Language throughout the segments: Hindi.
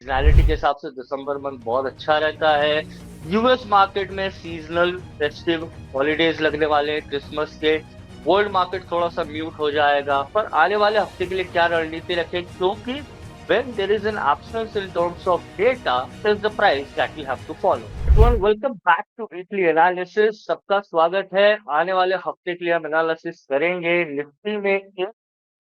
सीजनैलिटी के हिसाब से दिसंबर मंथ बहुत अच्छा रहता है। यूएस मार्केट में सीजनल फेस्टिव हॉलीडेज लगने वाले हैं क्रिसमस के। वर्ल्ड मार्केट थोड़ा सा म्यूट हो जाएगा, पर आने वाले हफ्ते के लिए क्या रणनीति रखें, क्योंकि when there is an absence in terms of data, is the price that we have to follow. Everyone, welcome back to weekly analysis. सबका स्वागत है। आने वाले हफ्ते के लिए हम एनालिसिस करेंगे। निफ्टी में एक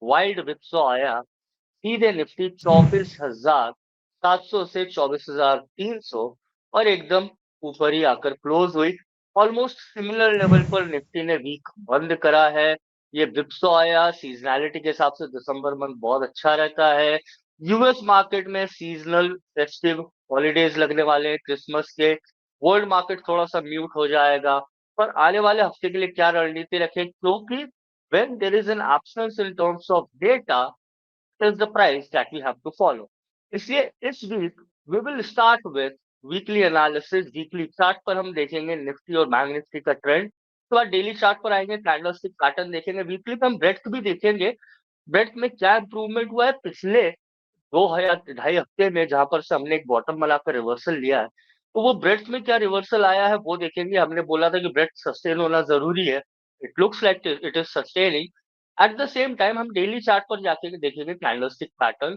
वाइल्ड विप्सो आया। सीधे निफ्टी 24,700 से 24,300 और एकदम ऊपर ही आकर क्लोज हुई। ऑलमोस्ट सिमिलर लेवल पर निफ्टी ने वीक बंद करा है। ये विप्सो आया। सीजनैलिटी के हिसाब से दिसंबर मंथ बहुत अच्छा रहता है। यूएस मार्केट में सीजनल फेस्टिव हॉलीडेज लगने वाले हैं क्रिसमस के। वर्ल्ड मार्केट थोड़ा सा म्यूट हो जाएगा, पर आने वाले हफ्ते के लिए क्या रणनीति रखें, क्योंकि when there is an absence in terms of data, is the price that we have to follow. इसलिए इस week we will start with weekly analysis. Weekly chart पर हम देखेंगे निफ्टी और बैंक निफ्टी का ट्रेंड। उसके बाद डेली चार्ट पर आएंगे, कैंडलस्टिक पैटर्न देखेंगे। वीकली पे हम ब्रेड्थ भी देखेंगे। ब्रेड्थ में क्या इंप्रूवमेंट हुआ है पिछले 2 ढाई हफ्ते में, जहां पर से हमने एक बॉटम बनाकर रिवर्सल लिया है। तो वो ब्रेड्थ में क्या रिवर्सल आया है वो देखेंगे। हमने बोला था कि ब्रेड्थ सस्टेन होना जरूरी है। It looks like it is sustaining. Eight the same time हम डेली चार्ट पर जाके देखेंगे कैंडलस्टिक पैटर्न।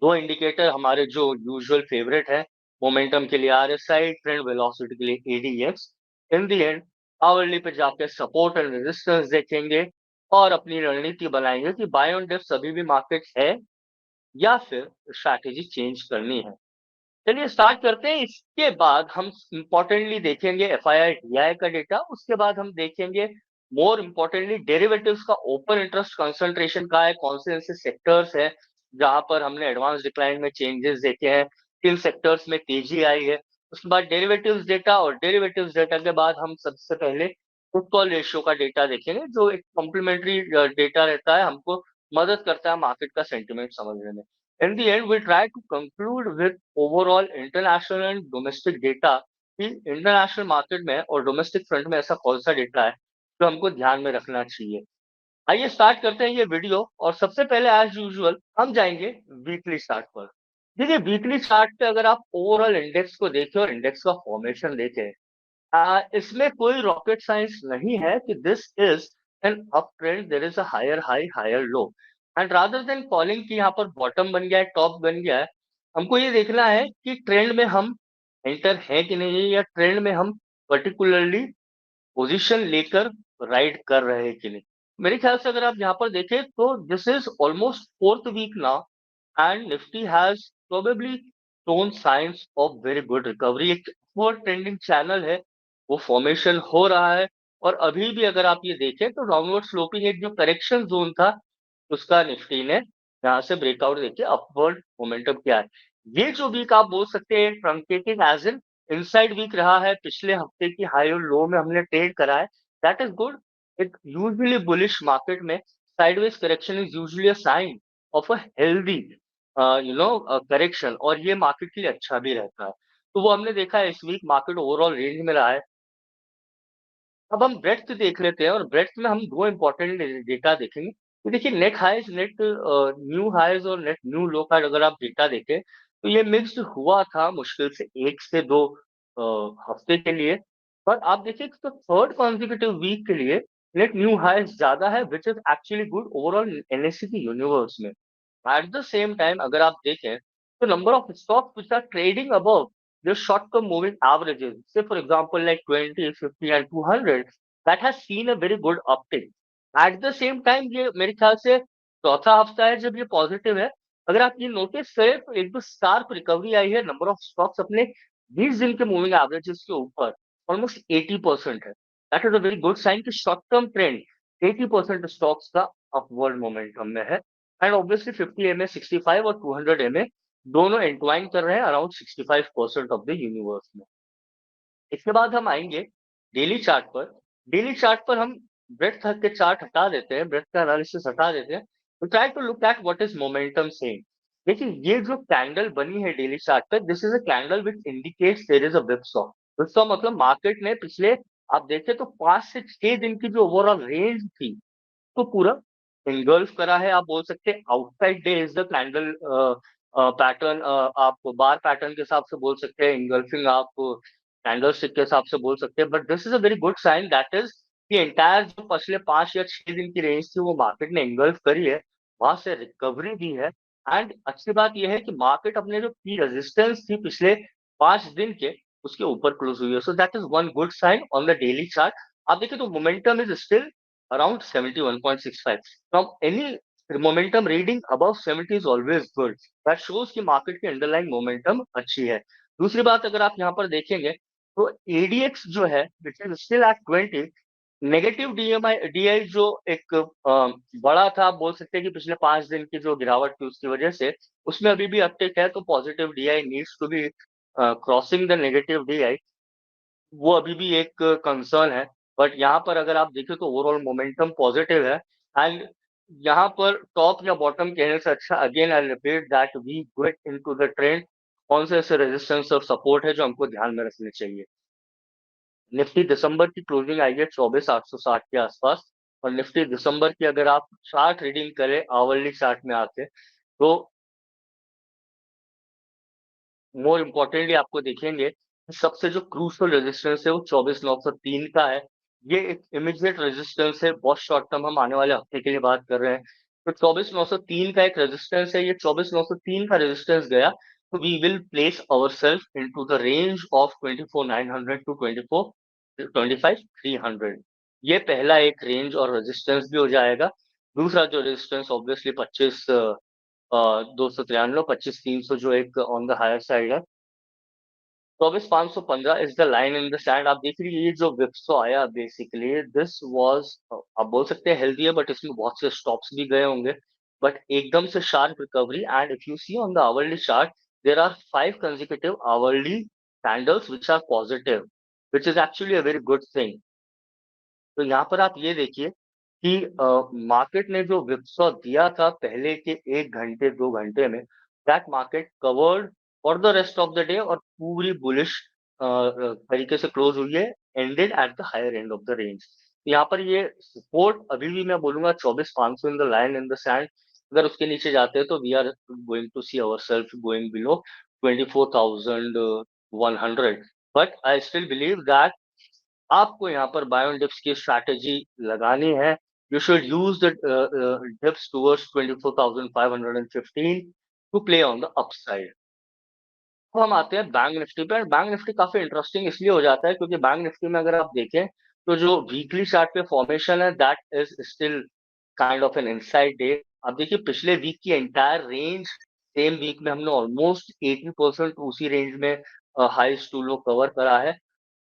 दो इंडिकेटर हमारे जो यूजुअल फेवरेट है, मोमेंटम के लिए आरएसआई, ट्रेंड वेलोसिटी के लिए ADX. In the end hourly पे जाके सपोर्ट एंड रेजिस्टेंस देखेंगे और अपनी रणनीति बनाएंगे कि बाय ऑन डिप्स अभी भी मार्केट है या फिर स्ट्रैटेजी चेंज करनी है। चलिए स्टार्ट करते हैं। इसके बाद हम इंपॉर्टेंटली देखेंगे एफआईआई डीआई का डेटा। उसके बाद हम देखेंगे मोर इंपॉर्टेंटली डेरिवेटिव्स का ओपन इंटरेस्ट कंसंट्रेशन का है, कौन से ऐसे सेक्टर्स हैं जहां पर हमने एडवांस डिक्लाइन में चेंजेस देखे हैं, किन सेक्टर्स में तेजी आई है। उसके बाद डेरिवेटिव्स डेटा, और डेरिवेटिव्स डेटा के बाद हम सबसे पहले पुट कॉल रेशियो का डेटा देखेंगे, जो एक कॉम्प्लीमेंट्री डेटा रहता है, हमको मदद करता है मार्केट का सेंटिमेंट समझने में। In the end, we try to conclude with overall international and domestic data कि इंटरनेशनल मार्केट में और डोमेस्टिक फ्रंट में ऐसा कौन सा डेटा है जो हमको ध्यान में रखना चाहिए। आइए स्टार्ट करते हैं ये वीडियो, और सबसे पहले एज यूजुअल हम जाएंगे वीकली चार्ट पर। देखिए वीकली चार्ट पे अगर आप ओवरऑल इंडेक्स को देखें और इंडेक्स का फॉर्मेशन देखें, इसमें कोई रॉकेट साइंस नहीं है कि this is an up trend, there is a higher high higher low. And rather than calling कि यहाँ पर बॉटम बन गया है, टॉप बन गया है, हमको ये देखना है कि ट्रेंड में हम एंटर है कि नहीं, या ट्रेंड में हम पर्टिकुलरली पोजीशन लेकर राइड कर रहे हैं कि नहीं। मेरे ख्याल से अगर आप यहाँ पर देखें तो this is almost fourth week now, and Nifty has probably shown signs of very good recovery. एक अपवर्ड ट्रेंडिंग चैनल है, वो फॉर्मेशन हो रहा है। और अभी भी अगर आप ये देखें तो डाउनवर्ड स्लोपिंग एक जो करेक्शन जोन था, उसका निफ्टी ने यहाँ से ब्रेकआउट देके अपवर्ड मोमेंटम किया है। ये जो वीक आप बोल सकते हैं ट्रंकेटिंग एज इन इनसाइड वीक रहा है। पिछले हफ्ते की हाई और लो में हमने ट्रेड करा है, दैट इज गुड। एक यूजुअली बुलिश मार्केट में sideways correction is usually a sign of a healthy correction, और ये मार्केट के लिए अच्छा भी रहता है। तो वो हमने देखा है, इस वीक मार्केट ओवरऑल रेंज में रहा है। अब हम ब्रेड्थ देख लेते हैं, और ब्रेड्थ में हम दो इंपॉर्टेंट डेटा देखेंगे। तो देखिए net highs, net new highs और नेट न्यू लो का अगर आप डेटा देखें तो ये मिक्स्ड हुआ था मुश्किल से 1 से 2 हफ्ते के लिए। पर आप देखिए तो थर्ड कॉन्जिक्यूटिव वीक के लिए नेट न्यू हाइज ज्यादा है, which is actually good overall NSC की यूनिवर्स में। एट द सेम टाइम अगर आप देखें तो number of stocks which are trading above the short-term moving averages, say for example like 20, 50 and 200, that has seen a very good uptick. At the same time ये मेरे ख्याल से चौथा हफ्ता है जब ये पॉजिटिव है। अगर आप ये नोटिस करें तो एक तो शार्प रिकवरी आई है, नंबर ऑफ स्टॉक्स अपने 20 दिन के मूविंग एवरेजेस के ऊपर ऑलमोस्ट 80% है। That is a very good sign कि शॉर्ट टर्म ट्रेंड 80% स्टॉक्स का अपवर्ड मोमेंटम में है। एंड ऑब्वियसली 50 एमए 65 और 200 एमए दोनों एंटवाइन कर रहे हैं अराउंड 65% ऑफ द यूनिवर्स में। इसके बाद हम आएंगे डेली चार्ट पर। डेली चार्ट पर हम ब्रेड्थ के चार्ट हटा देते हैं, ब्रेड्थ का एनालिसिस हटा देते हैं। तो try to look at what is momentum saying. देखिए ये जो कैंडल बनी है डेली चार्ट पे, this is a candle which indicates there is a whipsaw। whipsaw मतलब मार्केट ने पिछले, आप देखें तो 5 से 6 दिन की जो ओवरऑल रेंज थी तो पूरा इंगल्फ करा है। आप बोल सकते हैं outside day is the candle pattern आप बार पैटर्न के हिसाब से बोल सकते हैं, इंगल्फिंग आप कैंडलस्टिक के हिसाब से बोल सकते हैं, but this is a very good sign, that is कि एंटायर जो पिछले 5 या 6 दिन की रेंज थी वो मार्केट ने इंगल्फ करी है, वहां से रिकवरी दी है। एंड अच्छी बात यह है कि मार्केट अपने जो की रेजिस्टेंस थी पिछले 5 दिन के, उसके ऊपर क्लोज हुई है, so that is one good sign on the daily chart. आप देखिए तो momentum is still around 71.65 from any momentum reading above 70 is always good, that shows कि मार्केट की अंडरलाइंग मोमेंटम अच्छी है। दूसरी बात अगर आप यहाँ पर देखेंगे तो एडीएक्स जो है which is still at 20, negative DMI DI जो एक बड़ा था, आप बोल सकते हैं कि पिछले 5 दिन की जो गिरावट थी उसकी वजह से उसमें अभी भी अपटेक है, तो positive DI needs to be crossing the negative DI, वो अभी भी एक कंसर्न है। बट यहाँ पर अगर आप देखें तो ओवरऑल मोमेंटम पॉजिटिव है। एंड यहाँ पर टॉप या बॉटम कहने से अच्छा, again I repeat that we get into the trend, कौन से ऐसे रेजिस्टेंस और सपोर्ट है जो हमको ध्यान में रखने चाहिए। निफ्टी दिसंबर की क्लोजिंग आई है 24,860 के आसपास, और निफ्टी दिसंबर की अगर आप चार्ट रीडिंग करें आवरली चार्ट में आके, तो मोर इम्पोर्टेंटली आपको देखेंगे सबसे जो क्रूशल रेजिस्टेंस है वो 24,903 का है। ये एक इमीडिएट रेजिस्टेंस है, बहुत शॉर्ट टर्म हम आने वाले हफ्ते के लिए बात कर रहे हैं। तो 24,903 का एक रेजिस्टेंस है, ये 24,903 का रेजिस्टेंस गया तो we will place our self into the range of 24,900 to 25,300। ये पहला एक रेंज और रेजिस्टेंस भी हो जाएगा। दूसरा जो रेजिस्टेंस ऑब्वियसली 293, 25,300 जो एक ऑन द हायर साइड है। 24,515 is the line in the sand. आप देख रही है ये जो विप्सो आया बेसिकली दिस वाज, आप बोल सकते हैं हेल्दी है, बट इसमें बहुत से स्टॉप्स भी गए होंगे, बट एकदम से sharp recovery. And if you see on the hourly chart, there are 5 consecutive hourly candles which are positive, which is actually a very good thing. तो यहाँ पर आप ये देखिए कि मार्केट ने जो विप्सॉ दिया था पहले के 1 घंटे 2 घंटे में, that market covered for the rest of the day, और पूरी बुलिश तरीके से क्लोज हुई है, ended at the higher end of the range. यहाँ पर ये सपोर्ट अभी भी मैं बोलूंगा 24,500 in the line in the sand. अगर उसके नीचे जाते हैं तो we are going to see our self going below 24,100। But I still believe that आपको यहाँ पर बाय ऑन डिप्स की स्ट्रैटेजी लगानी है। You should use the dips towards 24,515 to play on the upside. तो हम आते हैं बैंक निफ्टी पे। बैंक निफ्टी काफी इंटरेस्टिंग इसलिए हो जाता है क्योंकि बैंक निफ्टी में अगर आप देखें तो जो वीकली चार्ट पे फॉर्मेशन है that is still kind of an inside day. अब देखिए पिछले वीक की एंटायर रेंज, सेम वीक में हमने ऑलमोस्ट 80% उसी रेंज में हाईज टू लो कवर करा है।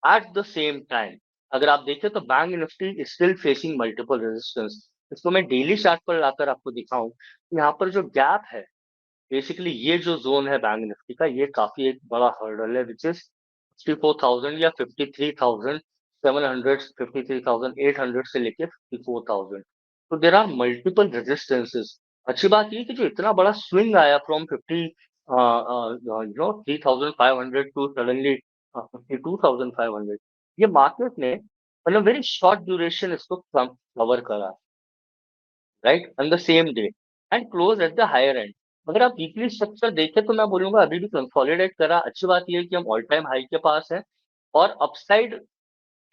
एट द सेम टाइम अगर आप देखें तो bank Nifty is still facing multiple resistance. इसको मैं डेली चार्ट पर लाकर आपको दिखाऊं, यहाँ पर जो गैप है बेसिकली ये जो जोन है बैंक निफ्टी का, ये काफी एक बड़ा हर्डल है विच इज 54,000 या 53,700, 53,800 से लेके 54,000। तो देर आर मल्टीपल रेजिस्टेंसेस। अच्छी बात ये कि जो इतना बड़ा स्विंग आया फ्रॉम 3,500 टू सडनली 52,500, ये मार्केट ने मतलब वेरी शॉर्ट ड्यूरेशन इसको कवर करा, right, on the same day and close at the higher end. अगर आप वीकली स्ट्रक्चर देखें तो मैं बोलूंगा अभी भी कंसोलिडेट करा। अच्छी बात यह है कि हम ऑल टाइम हाई के पास है, और अपसाइड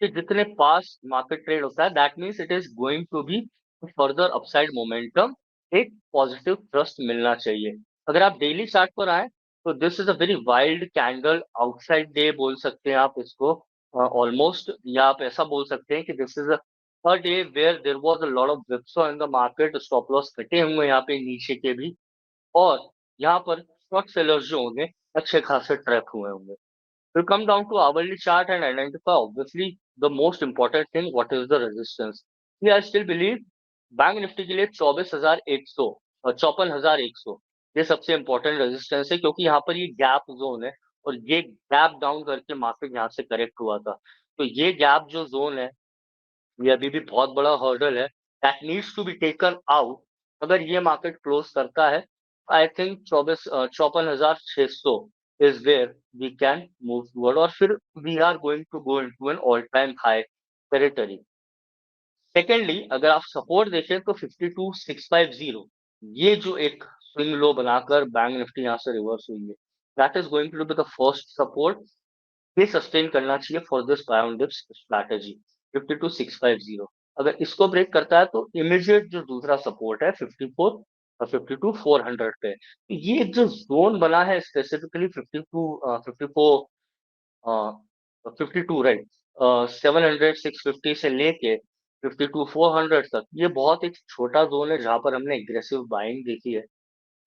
के जितने पास मार्केट ट्रेड होता है that means it is going to be further upside momentum, एक पॉजिटिव थ्रस्ट मिलना चाहिए। अगर आप डेली चार्ट पर आए तो this is a very wild candle, outside day बोल सकते हैं आप इसको ऑलमोस्ट, या आप ऐसा बोल सकते हैं कि this is a day where there was a lot of whipsaw in the market, stop loss कटे हुए यहाँ पे नीचे के भी, और यहाँ पर शॉर्ट सेलर्स जो होंगे अच्छे खासे ट्रैप हुए होंगे। We'll come down to hourly chart and identify obviously the most important thing, what is the resistance. Yeah, I still believe bank Nifty के लिए 24,100 और 54,100 ये सबसे इंपॉर्टेंट रेजिस्टेंस है, क्योंकि यहाँ पर ये गैप जोन है, और ये गैप डाउन करके मार्केट यहाँ से करेक्ट हुआ था। तो ये गैप जो जोन है ये अभी भी बहुत बड़ा हर्डल है, that needs to be taken out. अगर ये मार्केट क्लोज करता है, I think 54,600 is where we can move forward, और फिर we are going to go into an all time high territory. Secondly अगर आप सपोर्ट देखें तो 52,650, ये जो एक स्विंग लो बनाकर बैंक निफ्टी यहाँ से रिवर्स हुई है। That is going to be the first support. ये सस्टेन करना चाहिए for this buy on dips strategy 52650। अगर इसको ब्रेक करता है तो इमीडिएट जो दूसरा सपोर्ट है 54 और 52400 पे। तो ये एक जो जोन बना है स्पेसिफिकली 52 54 52 राइट, 700 650 से लेके 52 400 तक, ये बहुत एक छोटा जोन है जहां पर हमने एग्रेसिव बाइंग देखी है।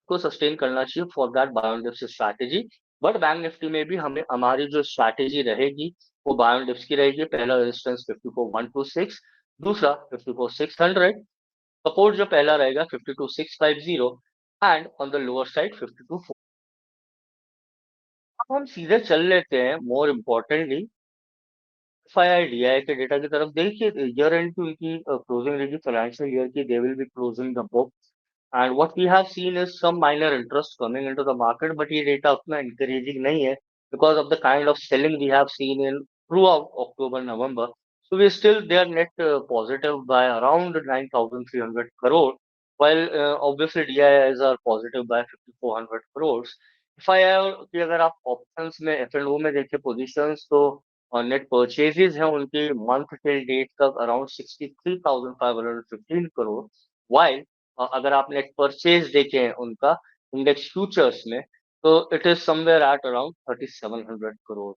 को सस्टेन करना चाहिए for that bye on dips strategy. But bank Nifty में भी हमें हमारी जो स्ट्रैटेजी रहेगी वो बाय ऑन डिप्स की रहेगी। पहला रेजिस्टेंस 54126, दूसरा 54600, सपोर्ट जो पहला रहेगा 52650, and on the lower side 52। अब हम सीधे चल लेते हैं मोर इम्पोर्टेंटली एफआईआई के डेटा की तरफ। देखिए ईयर एंड की उनकी क्लोजिंग रहेगी फाइनेंशियल ईयर की, they will be closing the book. And what we have seen is some minor interest coming into the market, but ये data उतना encouraging नहीं है because of the kind of selling we have seen in throughout October, November. So we still they are net positive by around 9,300 crore, while obviously DIIs are positive by 5,400 crores. FII की अगर आप options में F&O में देखें positions, तो नेट परचेजेस हैं उनकी मंथ टिल डेट तक अराउंड 63,515 करोड़, while अगर आप नेट परचेज देखें उनका इंडेक्स फ्यूचर्स में, तो it is somewhere at around 3,700 crore.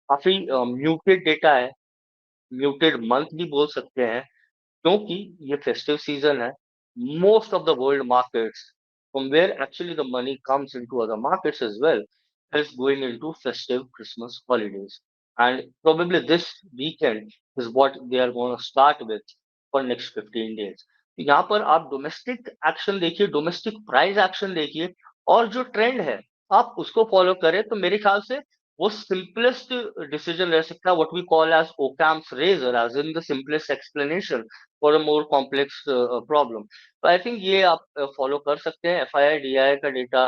काफी म्यूटेड डेटा है, म्यूटेड मंथ भी बोल सकते हैं, क्योंकि ये फेस्टिव सीजन है। Most of the world markets from where actually the money comes into other markets as well is going into festive Christmas holidays, and probably this weekend is what they are going to start with for next 15 days. तो यहाँ पर आप डोमेस्टिक एक्शन देखिए, डोमेस्टिक प्राइस एक्शन देखिए, और जो ट्रेंड है आप उसको फॉलो करें, तो मेरे ख्याल से वो सिंपलेस्ट डिसीजन रह सकता है, what we call as Occam's razor, as in the simplest explanation for a more complex problem. तो आई थिंक ये आप फॉलो कर सकते हैं। एफआईआई डीआई का डेटा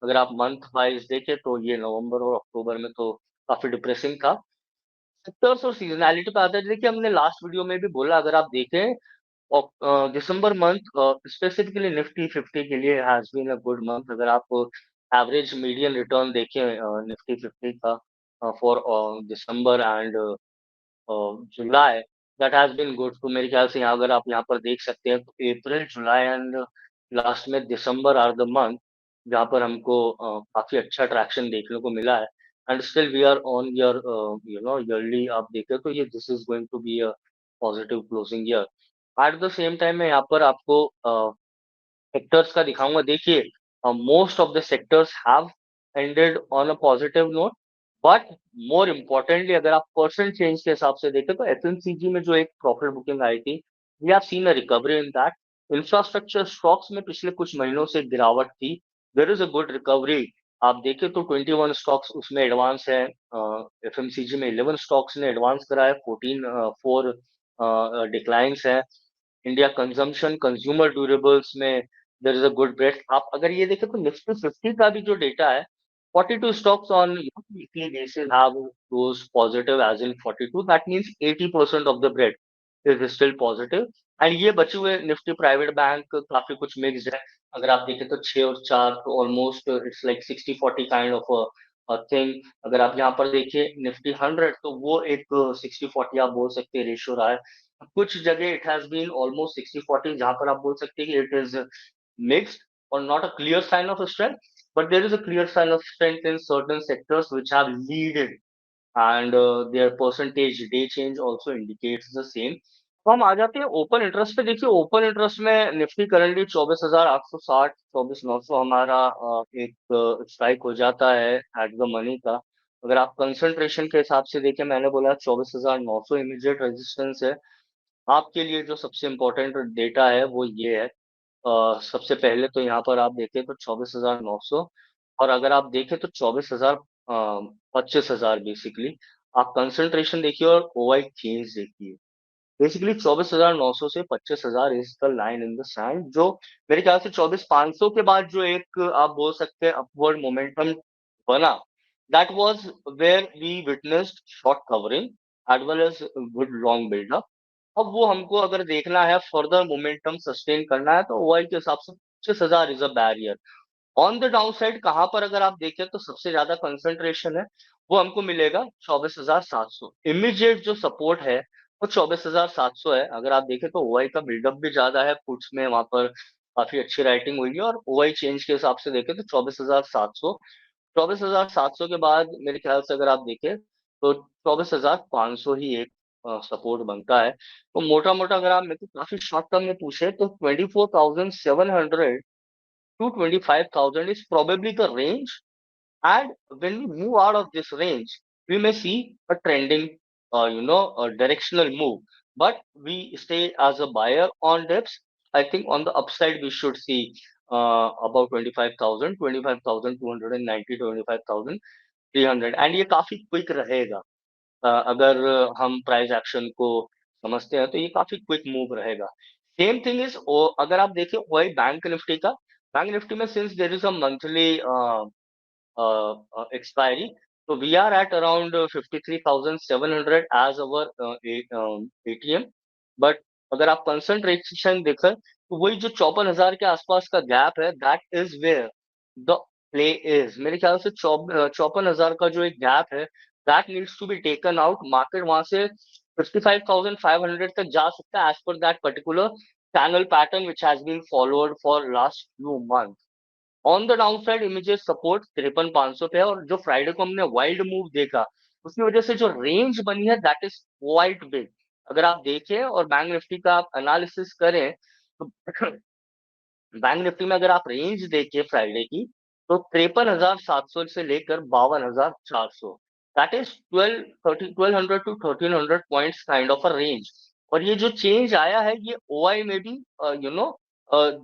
अगर आप मंथ वाइज देखें तो ये नवंबर और अक्टूबर में तो काफी डिप्रेसिंग था। सेक्टर्स और सीजनैलिटी पे आता है, देखिए हमने लास्ट वीडियो में भी बोला, अगर आप देखें दिसंबर मंथ स्पेसिफिकली निफ्टी 50 के लिए has been a good month. अगर आप एवरेज मीडियन रिटर्न देखें निफ्टी 50 का for December and July, that has been good. तो मेरे ख्याल से यहाँ अगर आप यहाँ पर देख सकते हैं तो अप्रैल जुलाई एंड लास्ट में दिसंबर आर द मंथ जहाँ पर हमको काफी अच्छा ट्रैक्शन देखने को मिला है। And still we are on year, you know yearly आप देखें तो ये this is going to be a positive closing year. At the same time मैं यहाँ पर आपको सेक्टर्स का दिखाऊंगा। देखिए most of the sectors have ended on a positive note, but more importantly अगर आप परसेंट चेंज के हिसाब से देखें तो एफएमसीजी में जो एक प्रॉफिट बुकिंग आई थी, we have seen a recovery in that. Infrastructure stocks में पिछले कुछ महीनों से गिरावट थी, there is a good recovery. आप देखें तो 21 स्टॉक्स उसमें एडवांस है, एफएमसीजी में 11 स्टॉक्स ने एडवांस करा है, 14 फोर डिक्लाइंस है। इंडिया कंजम्पशन कंज्यूमर ड्यूरेबल्स में there is a good breadth. आप अगर ये देखें तो निफ्टी 50 का भी जो डेटा है, 42 stocks on weekly basis have those positive as in 42, that means 80% of the bread is still positive। And ये बचे हुए निफ्टी प्राइवेट बैंक काफी कुछ मिक्स्ड है। अगर आप देखें तो 6 और 4 तो almost it's like 60-40 kind of thing. अगर आप यहाँ पर देखिए निफ्टी 100, तो वो एक 60-40 आप बोल सकते हैं रेशियो रहा है। कुछ जगह इट हैज बीन ऑलमोस्ट 60-40, जहां पर आप बोल सकते हैं कि it is mixed or not a clear sign of strength, but there is a clear sign of strength in certain sectors which have leaded, and their percentage day change also indicates the same। तो हम आ जाते हैं ओपन इंटरेस्ट पे। देखिए ओपन इंटरेस्ट में निफ्टी करंटली 24,860 24,900 हमारा एक स्ट्राइक हो जाता है एट द मनी का। अगर आप कंसंट्रेशन के हिसाब से देखें, मैंने बोला 24,900 इमीडिएट रेजिस्टेंस है। आपके लिए जो सबसे इम्पोर्टेंट डेटा है वो ये है, सबसे पहले तो यहाँ पर आप देखें तो 24,900, और अगर आप देखें तो 24,000 25,000 बेसिकली। आप कंसंट्रेशन देखिए और ओवाई चेंज देखिए। बेसिकली 24,900 से 25,000 is the line in the sand, जो मेरे ख्याल से 24,500 के बाद जो एक आप बोल सकते हैं अपवर्ड मोमेंटम बना, that was where we witnessed short covering as well as good long buildup. अब वो हमको अगर देखना है फर्दर मोमेंटम सस्टेन करना है, तो ओआई के हिसाब से 25,000 is a barrier. On the down side कहाँ पर अगर आप देखें तो सबसे ज्यादा कंसंट्रेशन है, वो हमको मिलेगा 24,700। इमीडिएट जो सपोर्ट है वो 24,700 है। अगर आप देखें तो ओआई का बिल्डअप भी ज्यादा है, पुट्स में वहां पर काफी अच्छी राइटिंग हुई है, और ओआई चेंज के हिसाब से देखें तो 24,700। 24,700 के बाद मेरे ख्याल से अगर आप देखें तो 24,500 ही एक सपोर्ट बनता है। तो मोटा मोटा अगर आप मेरे को काफी शॉर्ट टर्म में पूछे तो 24,700 to 25,000 is probably the range. And when we move out of this range, we may see a trending, a directional move. But we stay as a buyer on dips. I think on the upside, we should see about 25,000, 25,290, 25,300. And ये काफी क्विक रहेगा। अगर हम प्राइस एक्शन को समझते हैं तो ये काफी क्विक मूव रहेगा। सेम थिंग इज, अगर आप देखें वही बैंक निफ्टी का, बैंक निफ्टी में since there is a monthly expiry. So we are at around 53,700 as our ATM. But अगर आप कंसंट्रेशन देखें तो वही जो 54,000 के आसपास का गैप है, that is where the play is. मेरे ख्याल से 54,000 का जो एक गैप है, that needs to be taken out. Market वहां से 55,500 तक जा सकता है as per that particular channel pattern which has been followed for last few month. On the down side immediate support 53,500 पे है, और जो फ्राइडे को हमने वाइल्ड मूव देखा उसकी वजह से जो रेंज बनी है दैट इज क्वाइट बिग। अगर आप देखें और बैंक निफ्टी का आप एनालिसिस करें तो बैंक निफ्टी में अगर आप रेंज देखिए फ्राइडे की, तो 53,700 से लेकर 52,400, that is 1200 to 1300 points kind of a range. और ये जो चेंज आया है ये ओआई में भी यू नो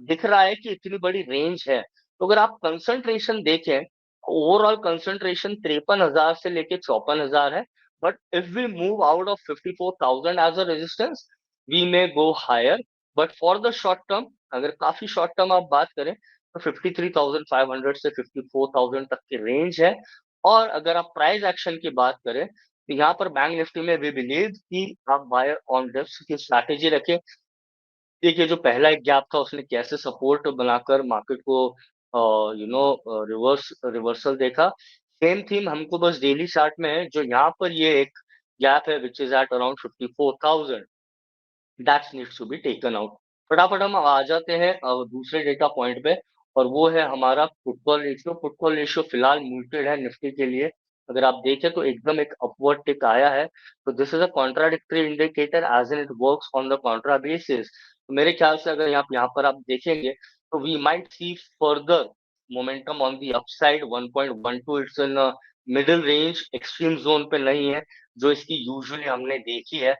दिख रहा है कि इतनी बड़ी रेंज है। तो अगर आप कंसंट्रेशन देखें, ओवरऑल कंसंट्रेशन 53,000 से लेके 54,000 है। But if we move out of 54,000 as a resistance, we may go higher. But for the short term, अगर काफी शॉर्ट टर्म आप बात करें तो 53,500 से 54,000 तक की रेंज है। और अगर आप प्राइस एक्शन की बात करें तो यहाँ पर बैंक निफ्टी में वी बिलीव कि आप बायर ऑन डिप्स की स्ट्रैटेजी रखें। देखिए जो पहला एक गैप था उसने कैसे सपोर्ट बनाकर मार्केट को रिवर्सल देखा। सेम थीम हमको बस डेली चार्ट में है, जो यहाँ पर ये एक गैप है which is at around 54,000, that's needs to be taken out. फटाफट हम आ जाते हैं दूसरे डेटा पॉइंट पे, और वो है हमारा फुटकॉल रेशियो। फुटकॉल रेशियो फिलहाल म्यूटेड है निफ्टी के लिए। अगर आप देखें तो एकदम एक अपवर्ड टिक आया है, तो this is a contradictory indicator as in it works on the contra basis. तो मेरे ख्याल से अगर यहाँ पर आप देखेंगे तो we might see further momentum on the upside 1.12। It's in middle range, extreme zone पे नहीं है जो इसकी यूजुअली हमने देखी है।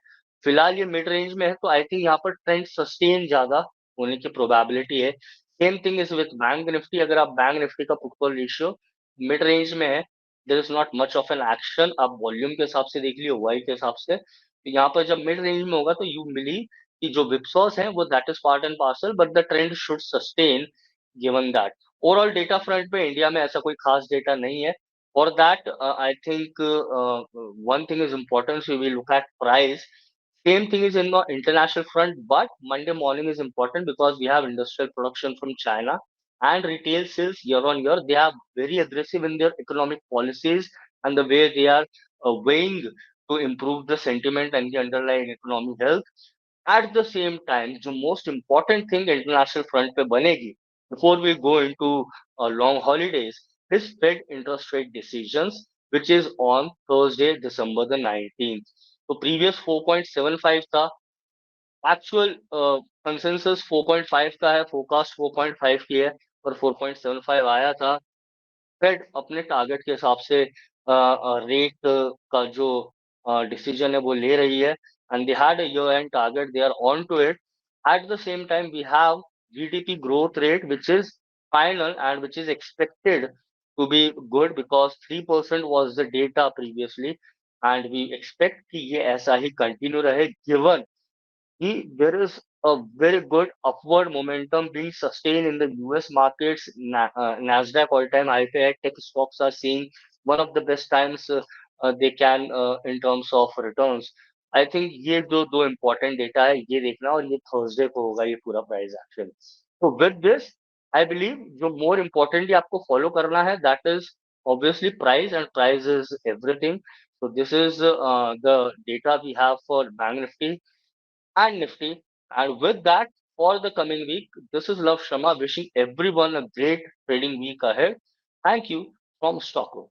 फिलहाल ये मिड रेंज में है, तो आई थिंक यहाँ पर ट्रेंड सस्टेन ज्यादा होने की प्रोबेबिलिटी है। Same thing is with bank Nifty. अगर आप बैंक निफ्टी का पुटकॉल रेशियो मिड रेंज में है, there is not much of an action. आप वॉल्यूम के हिसाब से देख लियो, वाई के हिसाब से, तो यहाँ पर जब मिड रेंज में होगा तो यू बिलीव कि जो विप्सॉस है वो that is part and parcel, but the trend should sustain given that. Overall data front पे इंडिया में ऐसा कोई खास डेटा नहीं है। For that I think one thing is important, so we look at price. Same thing is in the international front, but Monday morning is important because we have industrial production from China and retail sales year on year. They are very aggressive in their economic policies and the way they are weighing to improve the sentiment and the underlying economic health. At the same time, the most important thing international front पे बनेगी before we go into long holidays is Fed interest rate decisions, which is on Thursday, December the 19th. तो previous 4.75 था, एक्चुअल कंसेंसस 4.5 का है, फोरकास्ट 4.5 की है, और 4.75 आया था। फेड अपने टारगेट के हिसाब से रेट का जो डिसीजन है वो ले रही है, and they had a year end target, they are on to it. At the same time we have GDP growth rate which is final and which is expected to be good because 3% was the data previously, and we expect कि ये ऐसा ही कंटिन्यू रहे given there is a very good upward momentum being sustained in the US markets. Nasdaq all-time high पे है, tech stocks are seeing one of the best times they can in terms of returns. I think ये जो दो important data है ये देखना, और ये Thursday को होगा ये पूरा price action. So with this I believe जो मोर इम्पोर्टेंटली आपको फॉलो करना है, that is obviously price, and price is everything. So this is the data we have for Bank Nifty and Nifty. And with that, for the coming week, this is Love Sharma wishing everyone a great trading week ahead. Thank you from Stockholm.